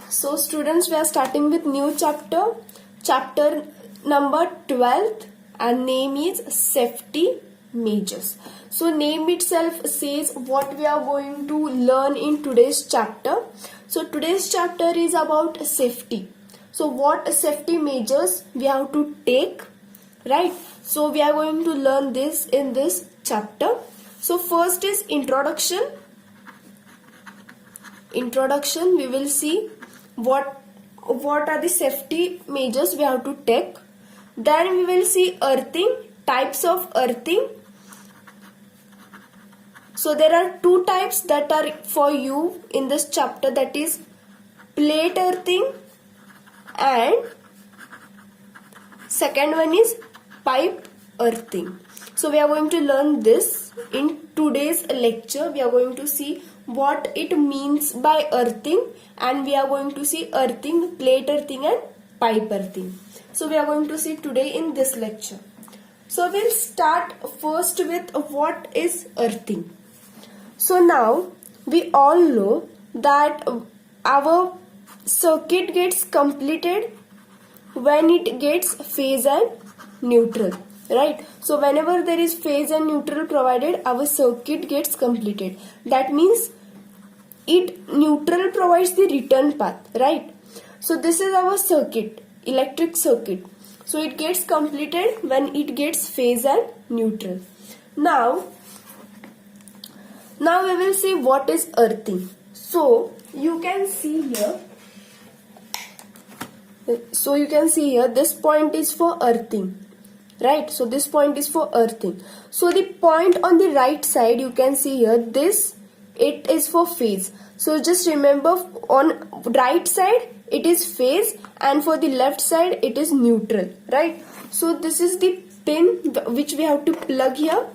So students, we are starting with new chapter number 12, and name is safety measures. So name itself says what we are going to learn in today's chapter. So today's chapter is about safety. So what safety measures we have to take, right? So we are going to learn this in this chapter. So first is introduction. We will see what are the safety measures we have to take. Then we will see earthing, types of earthing. So there are two types that are for you in this chapter, that is plate earthing and second one is pipe earthing. So we are going to learn this in today's lecture. We are going to see what it means by earthing, and we are going to see earthing, plate earthing and pipe earthing. So we are going to see today in this lecture. So we'll start first with what is earthing. So now we all know that our circuit gets completed when it gets phase and neutral, right? So whenever there is phase and neutral provided, our circuit gets completed. That means neutral provides the return path, right? So this is our circuit, electric circuit. So it gets completed when it gets phase and neutral. Now we will see what is earthing. So you can see here. This point is for earthing, right? So this point is for earthing. So the point on the right side, you can see here, it is for phase. So just remember, on right side it is phase and for the left side it is neutral, right? So this is the pin which we have to plug here.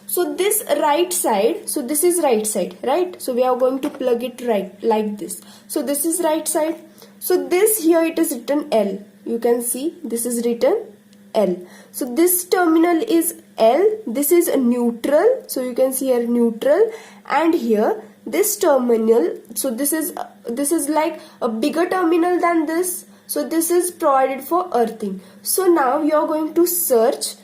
So this right side, so this is right side, right? So we are going to plug it right like this. So this is right side. So this here it is written L. You can see this is written L. So this terminal is L. This is a neutral. So you can see here neutral, and here this terminal. So this is like a bigger terminal than this. So this is provided for earthing. So now you are going to search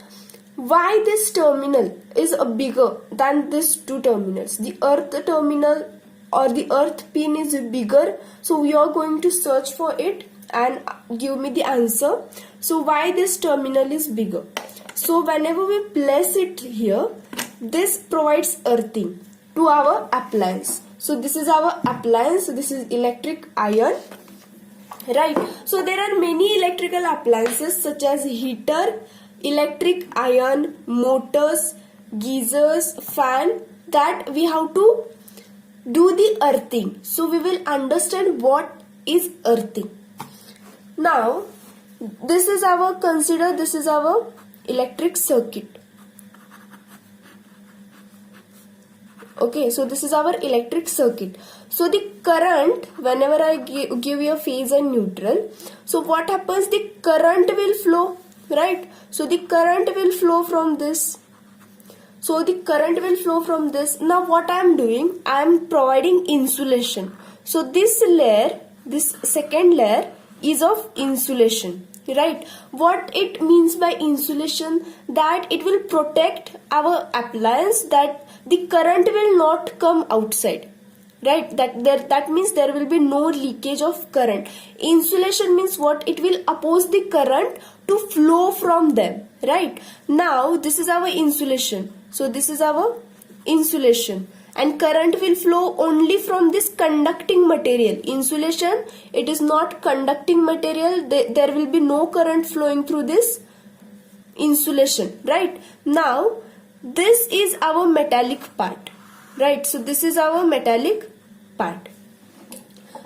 why this terminal is bigger than these two terminals. The earth terminal or the earth pin is bigger. So we are going to search for it and give me the answer. So why this terminal is bigger? So whenever we place it here, this provides earthing to our appliance. So this is our appliance. So this is electric iron, right? So there are many electrical appliances such as heater, electric iron, motors, geysers, fan, that we have to do the earthing. So we will understand what is earthing. Now this is our electric circuit. Okay, so this is our electric circuit. So the current, whenever I give you a phase and neutral, so what happens? The current will flow, right? So the current will flow from this. Now what I am doing, I am providing insulation. So this layer, this second layer is of insulation, right? What it means by insulation, that it will protect our appliance, that the current will not come outside, right? That means there will be no leakage of current. Insulation means what? It will oppose the current to flow from them, right? Now this is our insulation. So this is our insulation, and current will flow only from this conducting material. Insulation, it is not conducting material. There will be no current flowing through this insulation, right? Now this is our metallic part, right? So this is our metallic part.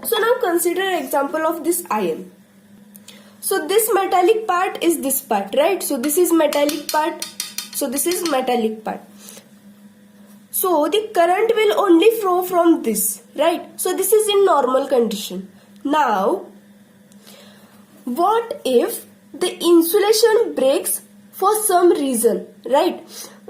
So now consider an example of this iron. So this metallic part is this part, right? So this is metallic part. So this is metallic part. So the current will only flow from this, right? So this is in normal condition. Now what if the insulation breaks for some reason, right?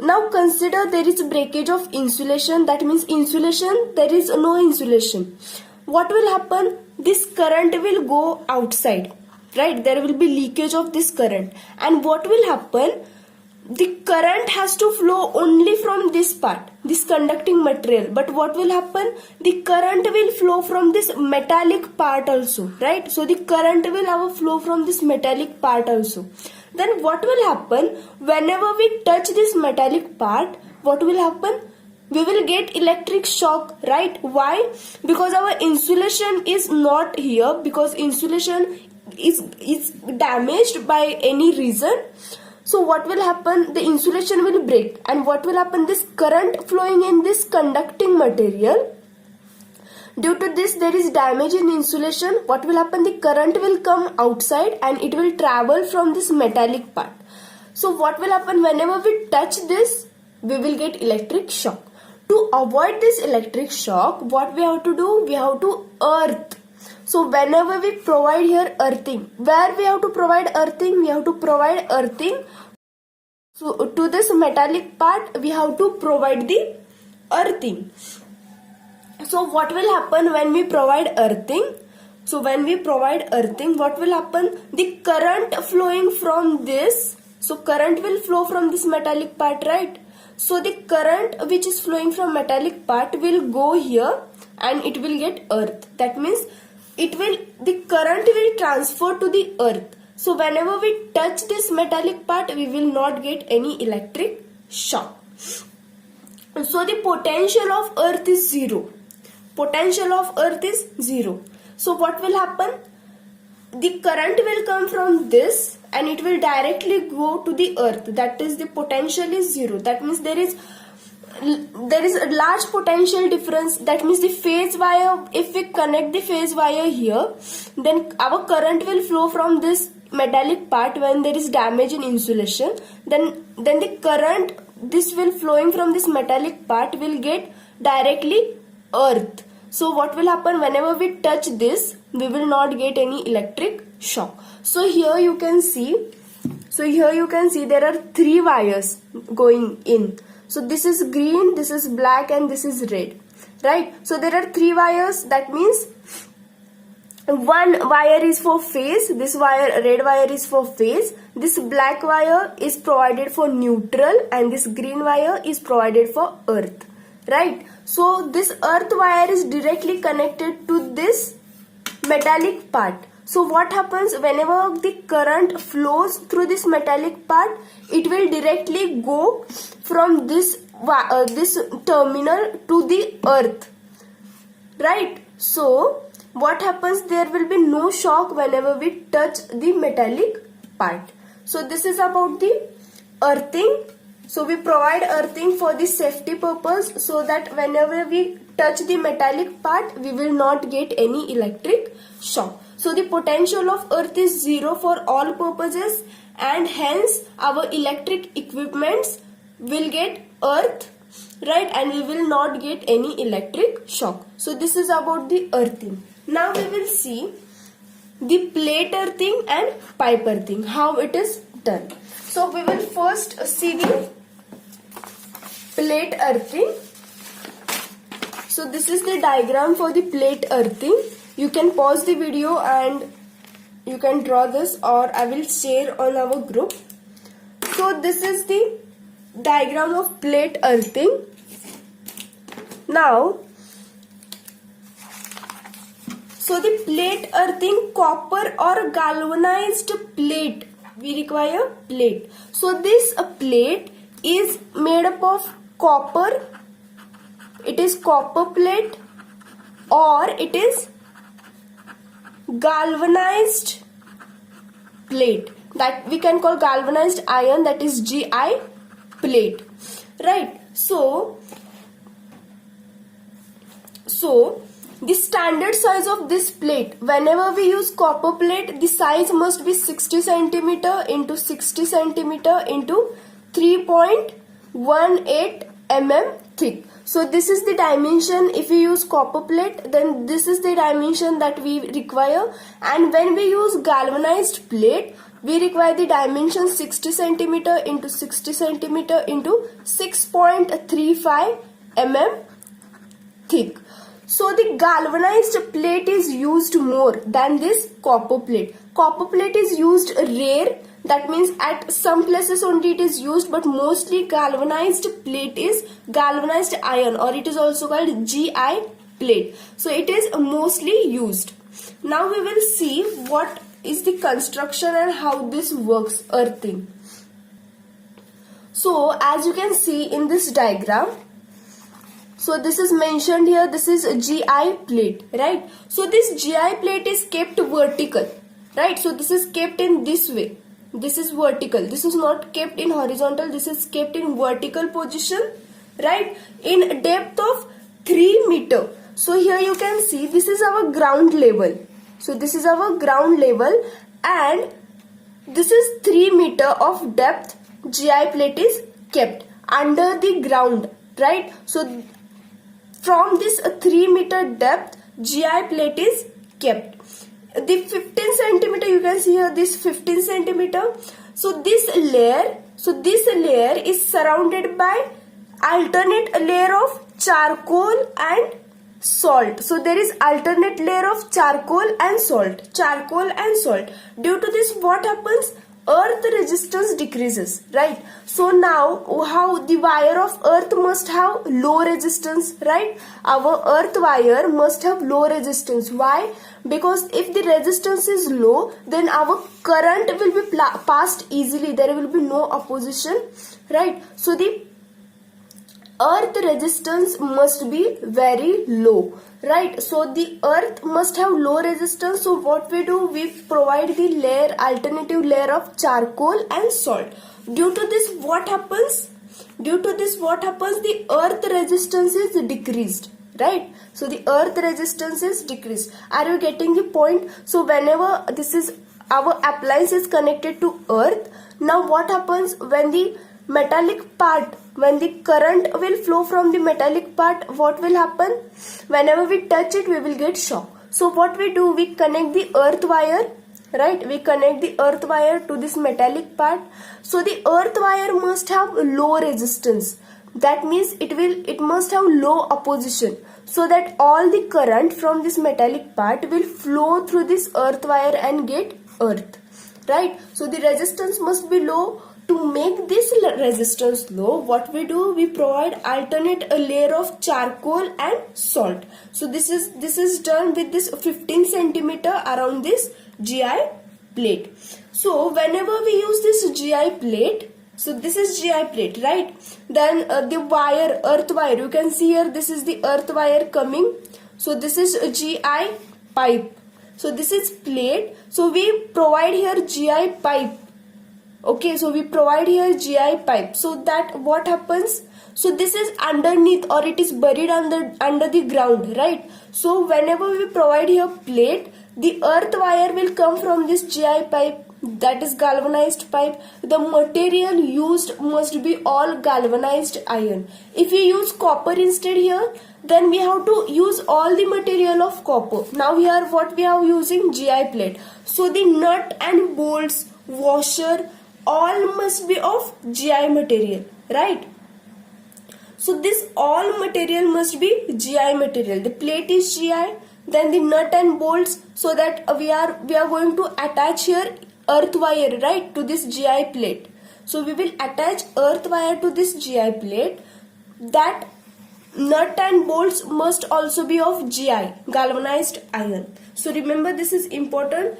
Now consider there is breakage of insulation. That means insulation, there is no insulation. what will happen? This current will go outside, right? There will be leakage of this current. And what will happen? The current has to flow only from this part, this conducting material. But what will happen? The current will flow from this metallic part also, right? So the current will have a flow from this metallic part also. Then what will happen? Whenever we touch this metallic part, what will happen? We will get electric shock, right? Why? Because our insulation is not here, because insulation is damaged by any reason. So what will happen? The insulation will break, and what will happen? This current flowing in this conducting material, due to this there is damage in insulation. What will happen? The current will come outside and it will travel from this metallic part. So what will happen? Whenever we touch this, we will get electric shock. To avoid this electric shock, what we have to do? We have to earth. So whenever we provide here earthing, where we have to provide earthing? We have to provide earthing. So to this metallic part, we have to provide the earthing. So what will happen when we provide earthing? So when we provide earthing, what will happen? The current flowing from this, so current will flow from this metallic part, right? So the current which is flowing from metallic part will go here and it will get earth. That means the current will transfer to the earth. So whenever we touch this metallic part, we will not get any electric shock. So the potential of earth is 0. Potential of earth is 0. So what will happen? The current will come from this and it will directly go to the earth. That is, the potential is 0. That means there is a large potential difference. That means the phase wire, if we connect the phase wire here, then our current will flow from this metallic part when there is damage in insulation. Then the current, this will flowing from this metallic part will get directly earth. So what will happen? Whenever we touch this, we will not get any electric shock. So here you can see there are 3 wires going in. So this is green, this is black, and this is red, right? So there are 3 wires. That means one wire is for phase, this red wire is for phase, this black wire is provided for neutral, and this green wire is provided for earth, right? So this earth wire is directly connected to this metallic part. So what happens? Whenever the current flows through this metallic part, it will directly go from this terminal to the earth, right? So what happens? There will be no shock whenever we touch the metallic part. So this is about the earthing. So we provide earthing for the safety purpose, so that whenever we touch the metallic part, we will not get any electric shock. So the potential of earth is 0 for all purposes, and hence our electric equipments will get earth, right? And we will not get any electric shock. So this is about the earthing. Now we will see the plate earthing and pipe earthing, how it is done. So we will first see the plate earthing. So this is the diagram for the plate earthing. You can pause the video and you can draw this, or I will share on our group. So this is the diagram of plate earthing. Now, so the plate earthing, copper or galvanized plate, we require plate. So this plate is made up of copper. It is copper plate, or it is galvanized plate, that we can call galvanized iron, that is GI plate, right? So the standard size of this plate, whenever we use copper plate, the size must be 60 centimeter into 60 centimeter into 3.18 mm thick. So this is the dimension. If we use copper plate, then this is the dimension that we require. And when we use galvanized plate, we require the dimension 60 centimeter into 60 centimeter into 6.35 mm thick. So the galvanized plate is used more than this copper plate. Copper plate is used rare, that means at some places only it is used, but mostly galvanized plate is galvanized iron, or it is also called GI plate. So it is mostly used. Now we will see what is the construction and how this works, earthing. So as you can see in this diagram, so this is mentioned here, this is a GI plate, right? So this GI plate is kept vertical, right? So this is kept in this way. This is vertical. This is not kept in horizontal. This is kept in vertical position, right? In depth of 3 meter. So here you can see this is our ground level. So this is our ground level, and this is 3 meter of depth. GI plate is kept under the ground, right? So from this 3 meter depth, GI plate is kept. The 15 centimeter, you can see here this 15 centimeter. So this layer is surrounded by alternate layer of charcoal and salt. So there is alternate layer of charcoal and salt. Due to this, what happens? Earth resistance decreases, right? So now how the wire of earth must have low resistance, right? Our earth wire must have low resistance. Why? Because if the resistance is low, then our current will be passed easily. There will be no opposition, right? So the earth resistance must be very low, right? So the earth must have low resistance. So what we do, we provide the layer, alternative layer of charcoal and salt. Due to this, what happens? The earth resistance is decreased, right? So the earth resistance is decreased. Are you getting the point? So whenever this is our appliance is connected to earth, now what happens when the metallic part, when the current will flow from the metallic part, what will happen? Whenever we touch it, we will get shock. So what we do, we connect the earth wire, right? We connect the earth wire to this metallic part. So the earth wire must have low resistance. That means it must have low opposition, so that all the current from this metallic part will flow through this earth wire and get earth, right? So the resistance must be low. To make this resistance low, what we do, we provide alternate a layer of charcoal and salt. So this is done with this 15 centimeter around this GI plate. So whenever we use this GI plate, so this is GI plate, right? Then the wire, earth wire, you can see here, this is the earth wire coming. So this is a GI pipe. So this is plate. So we provide here GI pipe. Okay, so we provide here GI pipe. So that what happens? So this is underneath, or it is buried under the ground, right? So whenever we provide here plate, the earth wire will come from this GI pipe, that is galvanized pipe. The material used must be all galvanized iron. If we use copper instead here, then we have to use all the material of copper. Now here what we are using, GI plate. So the nut and bolts, washer, all must be of GI material, right? So this all material must be GI material. The plate is GI, then the nut and bolts, so that we are going to attach here earth wire, right, to this GI plate. So we will attach earth wire to this GI plate. That nut and bolts must also be of GI, galvanized iron. So remember, this is important.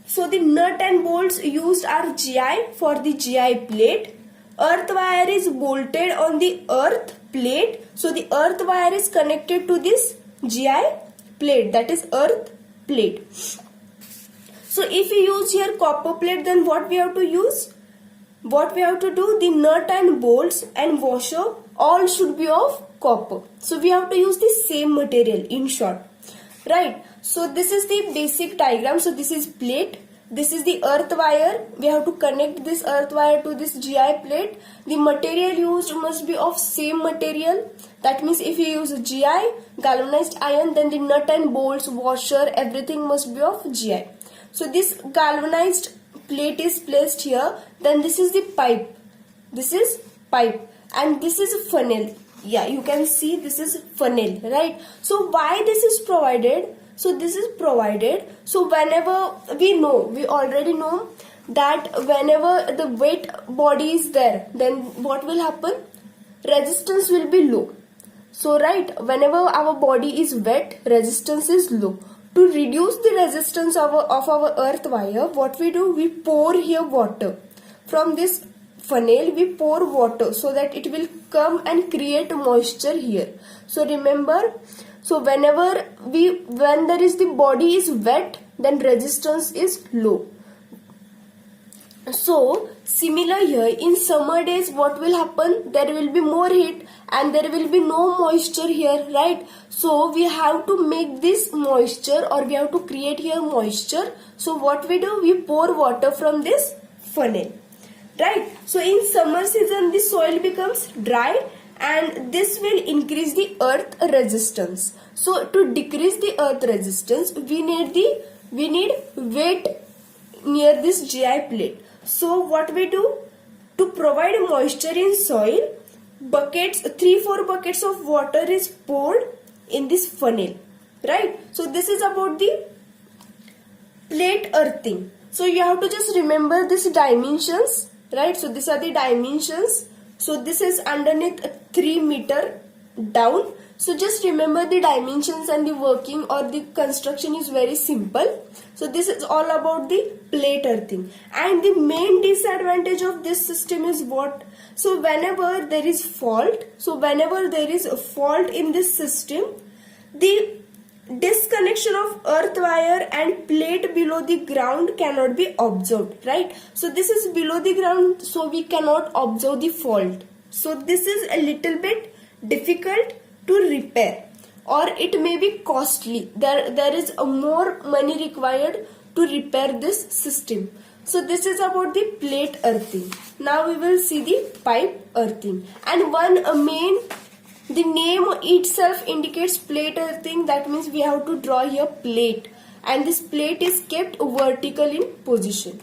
So the nut and bolts used are GI for the GI plate. Earth wire is bolted on the earth plate. So the earth wire is connected to this GI plate, that is earth plate. So if we use here copper plate, then what we have to use? What we have to do? The nut and bolts and washer all should be of copper. So we have to use the same material, in short, right? So this is the basic diagram. So this is plate. This is the earth wire. We have to connect this earth wire to this GI plate. The material used must be of same material. That means if you use GI, galvanized iron, then the nut and bolts, washer, everything must be of GI. So this galvanized plate is placed here. Then this is the pipe. This is pipe. And this is a funnel. Yeah, you can see this is funnel, right? So why this is provided? So this is provided so whenever we already know that whenever the wet body is there, then what will happen? Resistance will be low. So right, whenever our body is wet, resistance is low. To reduce the resistance of our earth wire, what we do? We pour here water. From this funnel, we pour water so that it will come and create moisture here. So remember, so when there is the body is wet, then resistance is low. So similar here, in summer days what will happen? There will be more heat and there will be no moisture here, right? So we have to make this moisture, or we have to create here moisture. So what we do? We pour water from this funnel, right? So in summer season the soil becomes dry and this will increase the earth resistance. So to decrease the earth resistance, we need weight near this GI plate. So what we do? To provide moisture in soil, 3-4 buckets of water is poured in this funnel, right? So this is about the plate earthing. So you have to just remember these dimensions, right? So these are the dimensions. So this is underneath 3 meter down. So just remember the dimensions, and the working or the construction is very simple. So this is all about the plate earthing. And the main disadvantage of this system is what? So whenever there is fault, in this system, the disconnection of earth wire and plate below the ground cannot be observed, right? So this is below the ground, so we cannot observe the fault. So this is a little bit difficult to repair, or it may be costly. There is a more money required to repair this system. So this is about the plate earthing. Now we will see the pipe earthing. And the name itself indicates plate earthing. That means we have to draw here plate, and this plate is kept vertical in position.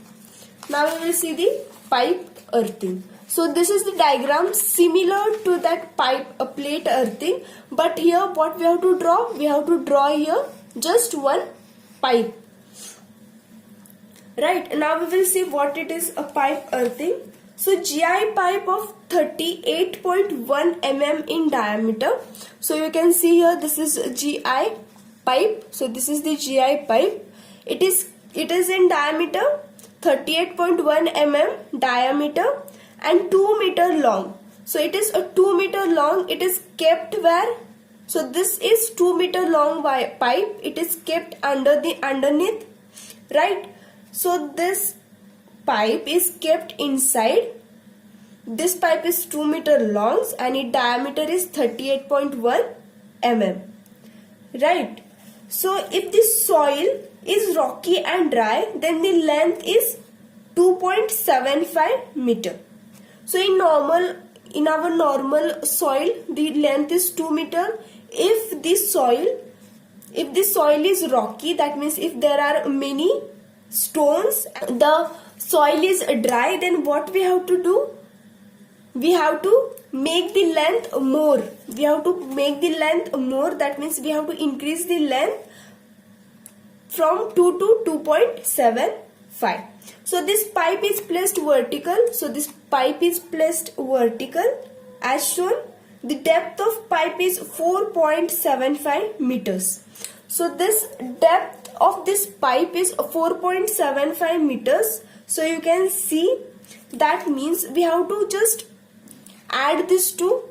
Now we will see the pipe earthing. So this is the diagram similar to that plate earthing, but here what we have to draw? We have to draw here just one pipe. Right, now we will see what it is, a pipe earthing. So GI pipe of 38.1 mm in diameter. So you can see here, this is GI pipe. So this is the GI pipe. It is in diameter 38.1 mm diameter and 2 meter long. So it is a 2 meter long. It is kept where? So this is 2 meter long pipe. It is kept underneath, right? So this pipe is kept inside. This pipe is 2 meter long and its diameter is 38.1 mm. Right. So if the soil is rocky and dry, then the length is 2.75 meter. So in our normal soil, the length is 2 meter. If the soil is rocky, that means if there are many stones, the soil is dry, then what we have to do? We have to make the length more. That means we have to increase the length from 2 to 2.75. So this pipe is placed vertical. As shown. The depth of pipe is 4.75 meters. So this depth of this pipe is 4.75 meters. So you can see, that means we have to just add this to,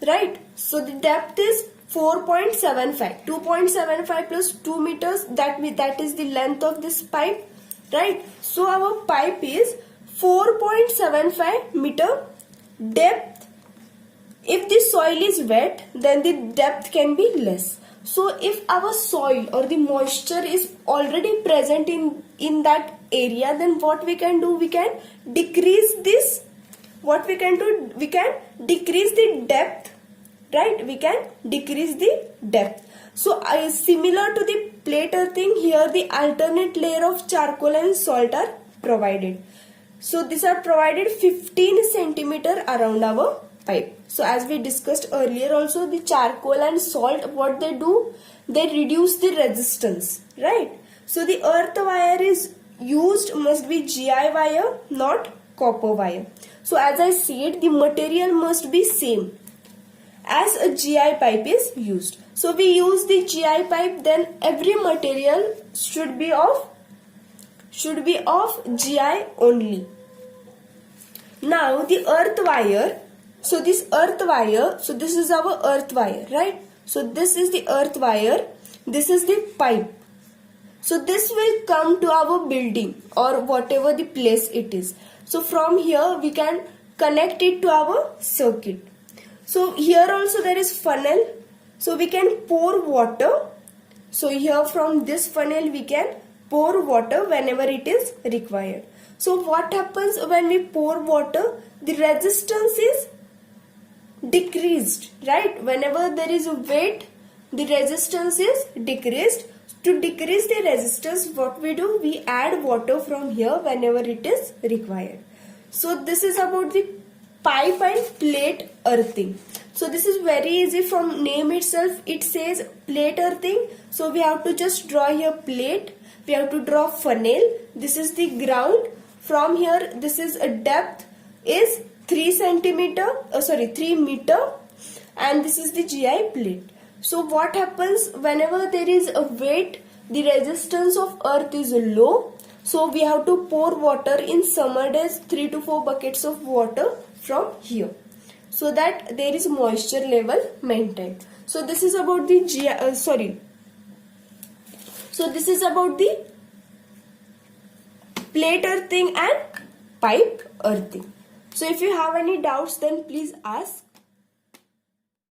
right? So the depth is 4.75. 2.75 plus 2 meters, that is the length of this pipe, right? So our pipe is 4.75 meter depth. If the soil is wet, then the depth can be less. So if our soil or the moisture is already present in that area, then what we can do? We can decrease this. What we can do? We can decrease the depth, right? We can decrease the depth. So similar to the plate earthing, here the alternate layer of charcoal and salt are provided. So these are provided 15 centimeter around our pipe. So as we discussed earlier also, the charcoal and salt, what they do? They reduce the resistance, right? So the earth wire is used must be GI wire, not copper wire. So as I said, the material must be same as a GI pipe is used. So we use the GI pipe, then every material should be of GI only. Now the earth wire, so this earth wire, so this is our earth wire, right? So this is the earth wire, this is the pipe. So this will come to our building or whatever the place it is. So from here we can connect it to our circuit. So here also there is funnel, so we can pour water. So here from this funnel we can pour water whenever it is required. So what happens when we pour water? The resistance is decreased, right? Whenever there is a weight, the resistance is decreased. To decrease the resistance, what we do? We add water from here whenever it is required. So this is about the pipe and plate earthing. So this is very easy, from name itself it says plate earthing. So we have to just draw here plate. We have to draw funnel. This is the ground. From here, this is a depth is 3 meter, and this is the GI plate. So what happens whenever there is a weight, the resistance of earth is low. So we have to pour water in summer days, 3 to 4 buckets of water from here, so that there is moisture level maintained. So this is about the So this is about the plate earthing and pipe earthing. So if you have any doubts, then please ask.